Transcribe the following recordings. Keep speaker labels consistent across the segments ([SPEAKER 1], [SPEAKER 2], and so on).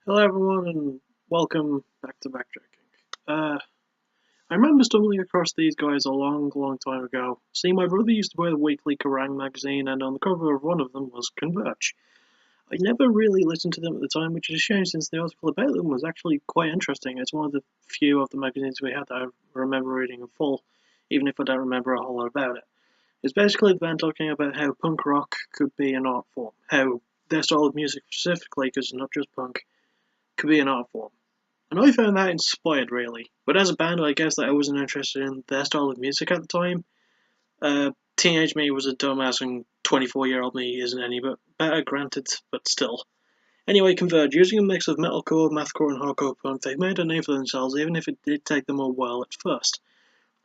[SPEAKER 1] Hello everyone and welcome back to Backtracking. I remember stumbling across these guys a long time ago. See, my brother used to buy the weekly Kerrang magazine and on the cover of one of them was Converge. I never really listened to them at the time, which is a shame since the article about them was actually quite interesting. It's one of the few of the magazines we had that I remember reading in full, even if I don't remember a whole lot about it. It's basically the band talking about how punk rock could be an art form, how their style of music specifically, because it's not just punk, could be an art form. And I found that inspired, really. But as a band, I guess that I wasn't interested in their style of music at the time. Teenage me was a dumbass, and 24-year-old me isn't any but better, granted, but still. Anyway, Converge, using a mix of metalcore, mathcore, and hardcore punk, they've made a name for themselves, even if it did take them a while at first.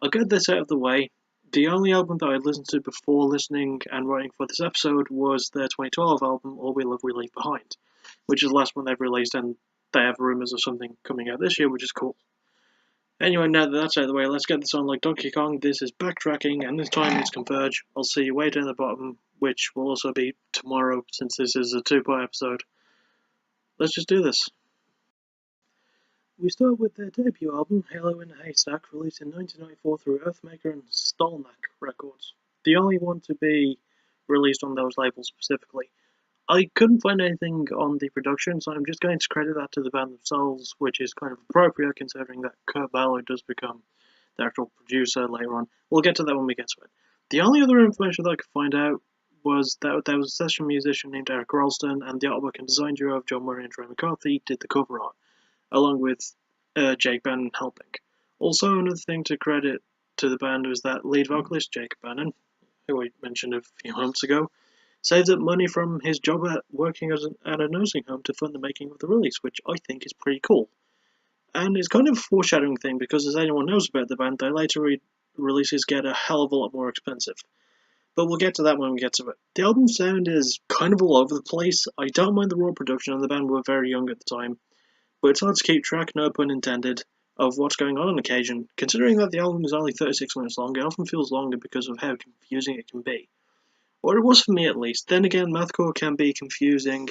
[SPEAKER 1] I'll get this out of the way. The only album that I listened to before listening and writing for this episode was their 2012 album, All We Love We Leave Behind, which is the last one they've released, and they have rumours of something coming out this year, which is cool. Anyway, now that that's out of the way, let's get this on like Donkey Kong. This is Backtracking, and this time it's Converge. I'll see you way down the bottom, which will also be tomorrow, since this is a two-part episode. Let's just do this. We start with their debut album, Halo in a Haystack, released in 1994 through Earthmaker and Stolnak Records, the only one to be released on those labels specifically. I couldn't find anything on the production, so I'm just going to credit that to the band themselves, which is kind of appropriate considering that Kurt Ballard does become the actual producer later on. We'll get to that when we get to it. The only other information that I could find out was that there was a session musician named Eric Ralston, and the artwork and design duo of John Murray and Troy McCarthy did the cover art, along with Jake Bannon helping. Also, another thing to credit to the band was that lead vocalist Jake Bannon, who I mentioned a few months ago, saved up money from his job at working at a nursing home to fund the making of the release, which I think is pretty cool. And it's kind of a foreshadowing thing because, as anyone knows about the band, their later releases get a hell of a lot more expensive. But we'll get to that when we get to it. The album sound is kind of all over the place. I don't mind the raw production, and the band were very young at the time, but it's hard to keep track, no pun intended, of what's going on occasion. Considering that the album is only 36 minutes long, it often feels longer because of how confusing it can be. Or it was for me at least. Then again, mathcore can be confusing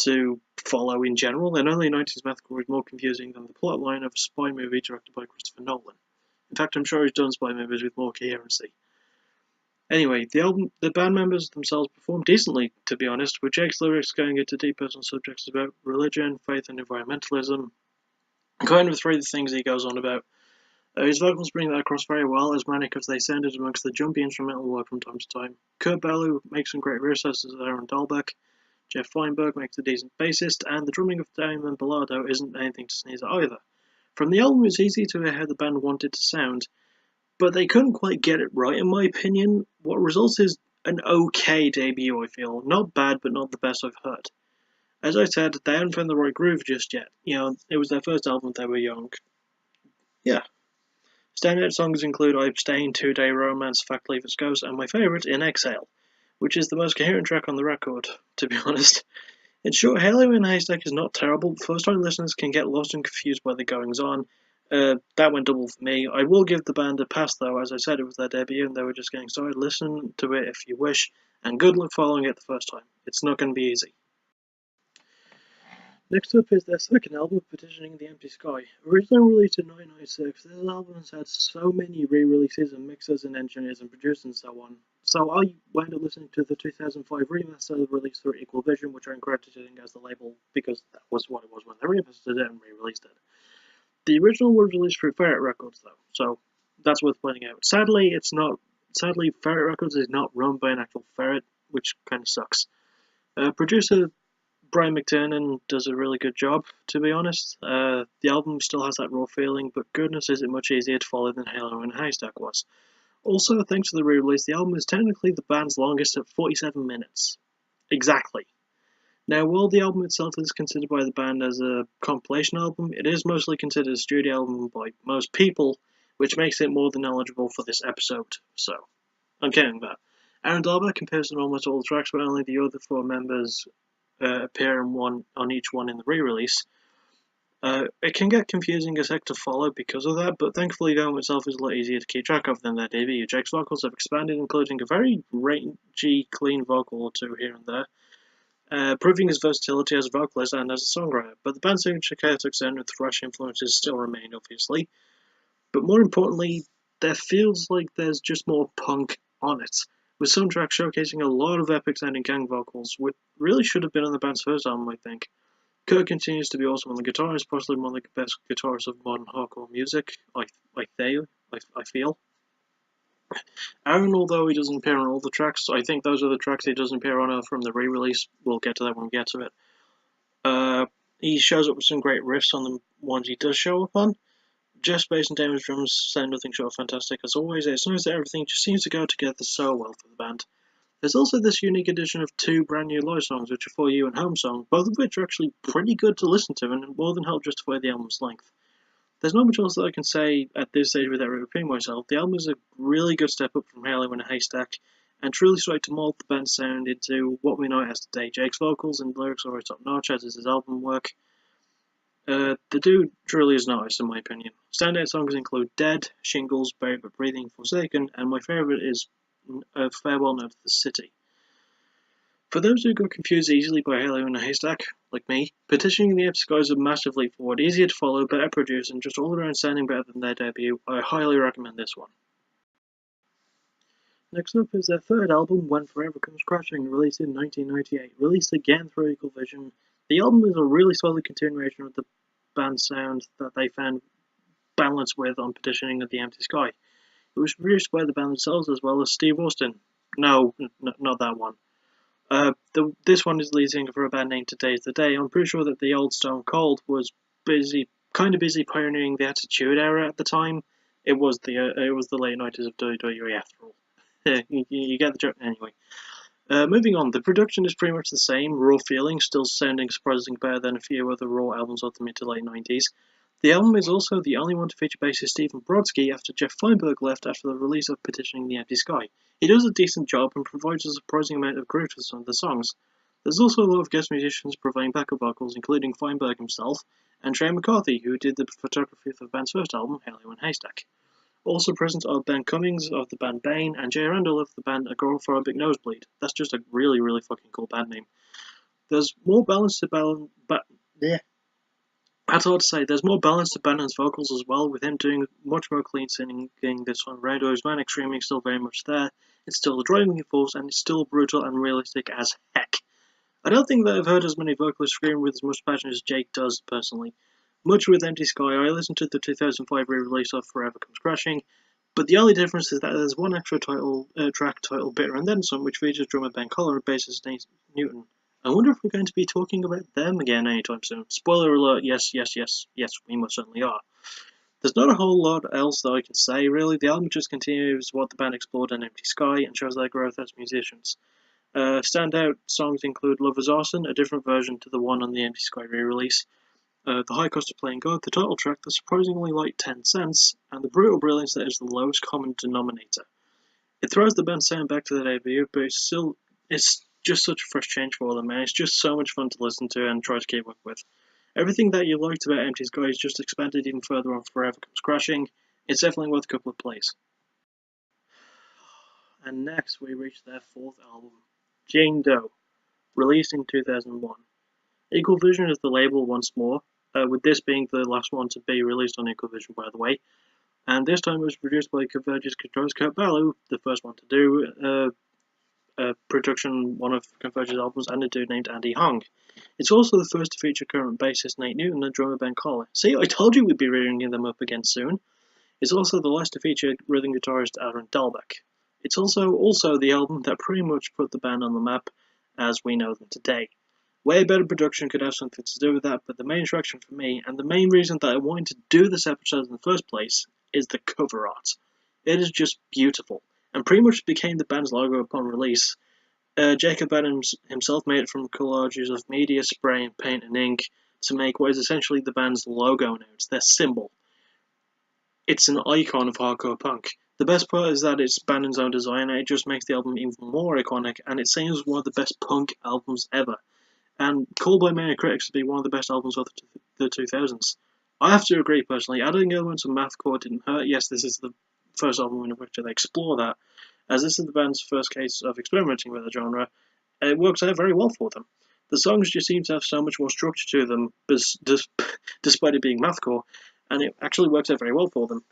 [SPEAKER 1] to follow in general, and early 90s mathcore is more confusing than the plotline of a spy movie directed by Christopher Nolan. In fact, I'm sure he's done spy movies with more coherency. Anyway, the band members themselves perform decently, to be honest, with Jake's lyrics going into deep personal subjects about religion, faith, and environmentalism. Kind of three of the things he goes on about. His vocals bring that across very well, as manic as they sounded amongst the jumpy instrumental work from time to time. Kurt Ballou makes some great recesses as Aaron Dahlbeck. Jeff Feinberg makes a decent bassist, and the drumming of Damon Bilardo isn't anything to sneeze at either. From the album, it's easy to hear how the band wanted to sound, but they couldn't quite get it right, in my opinion. What results is an okay debut, I feel. Not bad, but not the best I've heard. As I said, they haven't found the right groove just yet. It was their first album, they were young. Yeah. Standout songs include I Abstain, 2-Day Romance, Fact Leave Us Ghost, and my favourite, In Exile, which is the most coherent track on the record, to be honest. In short, Halo in a Haystack is not terrible. First-time listeners can get lost and confused by the goings-on. That went double for me. I will give the band a pass, though. As I said, it was their debut and they were just getting started. Listen to it if you wish, and good luck following it the first time. It's not going to be easy. Next up is their second album, Petitioning the Empty Sky. Originally released in 1996, this album has had so many re-releases and mixers and engineers and producers and so on. So I wound up listening to the 2005 remaster released through Equal Vision, which I'm crediting as the label because that was what it was when they remastered it and re-released it. The original was released through Ferret Records though, so that's worth pointing out. Sadly, Ferret Records is not run by an actual ferret, which kind of sucks. Producer Brian McTernan does a really good job, to be honest. The album still has that raw feeling, but goodness is it much easier to follow than Halo in a Haystack was. Also, thanks to the re-release, the album is technically the band's longest at 47 minutes. Exactly. Now, while the album itself is considered by the band as a compilation album, it is mostly considered a studio album by most people, which makes it more than eligible for this episode, so I'm counting that. Aaron Dahlbeck appears on almost all the tracks, but only the other four members appear on each one in the re-release. It can get confusing as heck to follow because of that, but thankfully the album itself is a lot easier to keep track of than their debut. Jake's vocals have expanded, including a very rangy, clean vocal or two here and there. proving his versatility as a vocalist and as a songwriter, but the band's signature chaotic sound and thrash influences still remain, obviously. But more importantly, there feels like there's just more punk on it, with some tracks showcasing a lot of epic sounding gang vocals, which really should have been on the band's first album, I think. Kurt continues to be awesome on the guitar, is possibly one of the best guitarists of modern hardcore music, I feel. Aaron, although he doesn't appear on all the tracks, I think those are the tracks he doesn't appear on from the re-release. We'll get to that when we get to it. He shows up with some great riffs on the ones he does show up on. Jeff Bass and Damon's drums sound nothing short of fantastic as always. It's nice that everything just seems to go together so well for the band. There's also this unique addition of two brand new live songs, which are For You and Home Song, both of which are actually pretty good to listen to and more than help justify the album's length. There's not much else that I can say at this stage without repeating myself. The album is a really good step up from Halo in a Haystack, and truly tried to mould the band's sound into what we know it as today. Jake's vocals and lyrics are top notch, as is his album work. The dude truly is nice, in my opinion. Standout songs include Dead, Shingles, Buried But Breathing, Forsaken, and my favourite is Farewell Note to the City. For those who got confused easily by Halo in a Haystack, like me, Petitioning the Empty Sky is a massive leap forward, easier to follow, better produced, and just all around sounding better than their debut. I highly recommend this one. Next up is their third album, When Forever Comes Crashing, released in 1998. Released again through Equal Vision, the album is a really solid continuation of the band's sound that they found balance with on Petitioning of the Empty Sky. It was produced by the band themselves as well as Steve Austin. No, not that one. This one is lead singer for a band named Today's the Day. I'm pretty sure that the old Stone Cold was kind of busy pioneering the Attitude Era at the time. It was the late 90s of WWE after all. You get the joke anyway. Moving on, the production is pretty much the same, raw feeling, still sounding surprisingly better than a few other raw albums of the mid to late 90s. The album is also the only one to feature bassist Stephen Brodsky after Jeff Feinberg left after the release of Petitioning the Empty Sky. He does a decent job and provides a surprising amount of groove to some of the songs. There's also a lot of guest musicians providing backup vocals, including Feinberg himself and Trey McCarthy, who did the photography for the band's first album, Halo and Haystack. Also present are Ben Cummings of the band Bane and Jay Randall of the band Agoraphobic Nosebleed. That's just a really, really fucking cool band name. There's more balance to That's hard to say. There's more balance to Bannon's vocals as well, with him doing much more clean singing this one. Rando's manic screaming still very much there. It's still the driving force, and it's still brutal and realistic as heck. I don't think that I've heard as many vocalists scream with as much passion as Jake does, personally. Much with Empty Sky, I listened to the 2005 re-release of Forever Comes Crashing, but the only difference is that there's one extra track titled Bitter and Then Some, which features drummer Ben Collar and bassist Nate Newton. I wonder if we're going to be talking about them again anytime soon. Spoiler alert, yes, we most certainly are. There's not a whole lot else that I can say, really. The album just continues what the band explored in Empty Sky and shows their growth as musicians. Standout songs include Lover's Arson, a different version to the one on the Empty Sky re-release, The High Cost of Playing God, the title track, the surprisingly light 10 cents, and the brutal brilliance that is the lowest common denominator. It throws the band's sound back to their debut, but it's just such a fresh change for them, and it's just so much fun to listen to and try to keep up with. Everything that you liked about Empty Sky is just expanded even further on Forever Comes Crashing. It's definitely worth a couple of plays. And next we reach their fourth album, Jane Doe, released in 2001. Equal Vision is the label once more, with this being the last one to be released on Equal Vision, by the way. And this time it was produced by Converge's guitarist Kurt Ballou, the first one to do production one of Converge's albums, and a dude named Andy Hong. It's also the first to feature current bassist Nate Newton and drummer Ben Collar. See, I told you we'd be ringing them up again soon. It's also the last to feature rhythm guitarist Aaron Dalbeck. It's also the album that pretty much put the band on the map as we know them today. Way better production could have something to do with that, but the main attraction for me, and the main reason that I wanted to do this episode in the first place, is the cover art. It is just beautiful, and pretty much became the band's logo upon release. Jacob Adams himself made it from collages of media, spray, and paint and ink to make what is essentially the band's logo now. It's their symbol. It's an icon of hardcore punk. The best part is that it's Bannon's own design, and it just makes the album even more iconic, and it seems one of the best punk albums ever, and called by many critics to be one of the best albums of the 2000s. I have to agree personally. Adding elements of mathcore didn't hurt. Yes, this is the first album in which they explore that, as this is the band's first case of experimenting with the genre. It works out very well for them. The songs just seem to have so much more structure to them, despite it being mathcore, and it actually works out very well for them.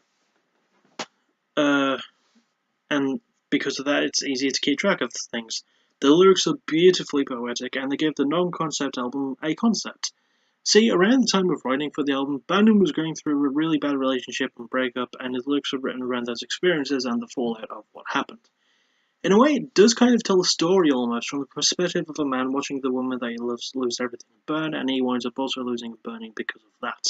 [SPEAKER 1] And because of that, it's easier to keep track of things. The lyrics are beautifully poetic, and they give the non-concept album a concept. See, around the time of writing for the album, Bandon was going through a really bad relationship and breakup, and his lyrics are written around those experiences and the fallout of what happened. In a way, it does kind of tell a story almost from the perspective of a man watching the woman that he loves lose everything and burn, and he winds up also losing and burning because of that.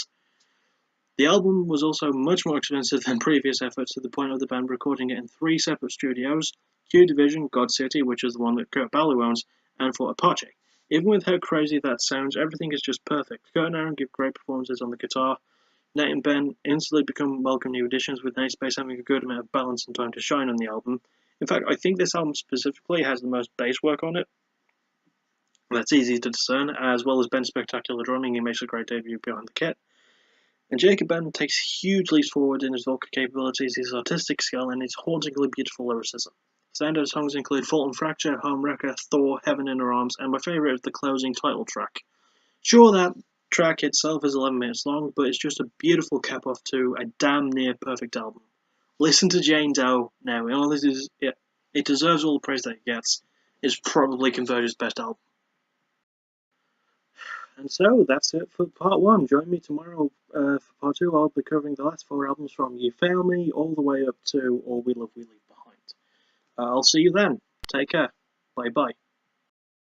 [SPEAKER 1] The album was also much more expensive than previous efforts, to the point of the band recording it in 3 separate studios: Q Division, God City, which is the one that Kurt Ballou owns, and for Apache. Even with how crazy that sounds, everything is just perfect. Kurt and Aaron give great performances on the guitar. Nate and Ben instantly become welcome new additions, with Nate's bass having a good amount of balance and time to shine on the album. In fact, I think this album specifically has the most bass work on it. That's easy to discern, as well as Ben's spectacular drumming. He makes a great debut behind the kit. And Jacob Ben takes huge leaps forward in his vocal capabilities, his artistic skill, and his hauntingly beautiful lyricism. Standout songs include Fault and Fracture, Home Wrecker, Thor, Heaven in Her Arms, and my favourite is the closing title track. Sure, that track itself is 11 minutes long, but it's just a beautiful cap-off to a damn near perfect album. Listen to Jane Doe now. It deserves all the praise that it gets. It's probably Converge's best album. And so that's it for part 1. Join me tomorrow for part 2. I'll be covering the last 4 albums from You Fail Me all the way up to All We Love We Leave Behind. I'll see you then. Take care. Bye bye.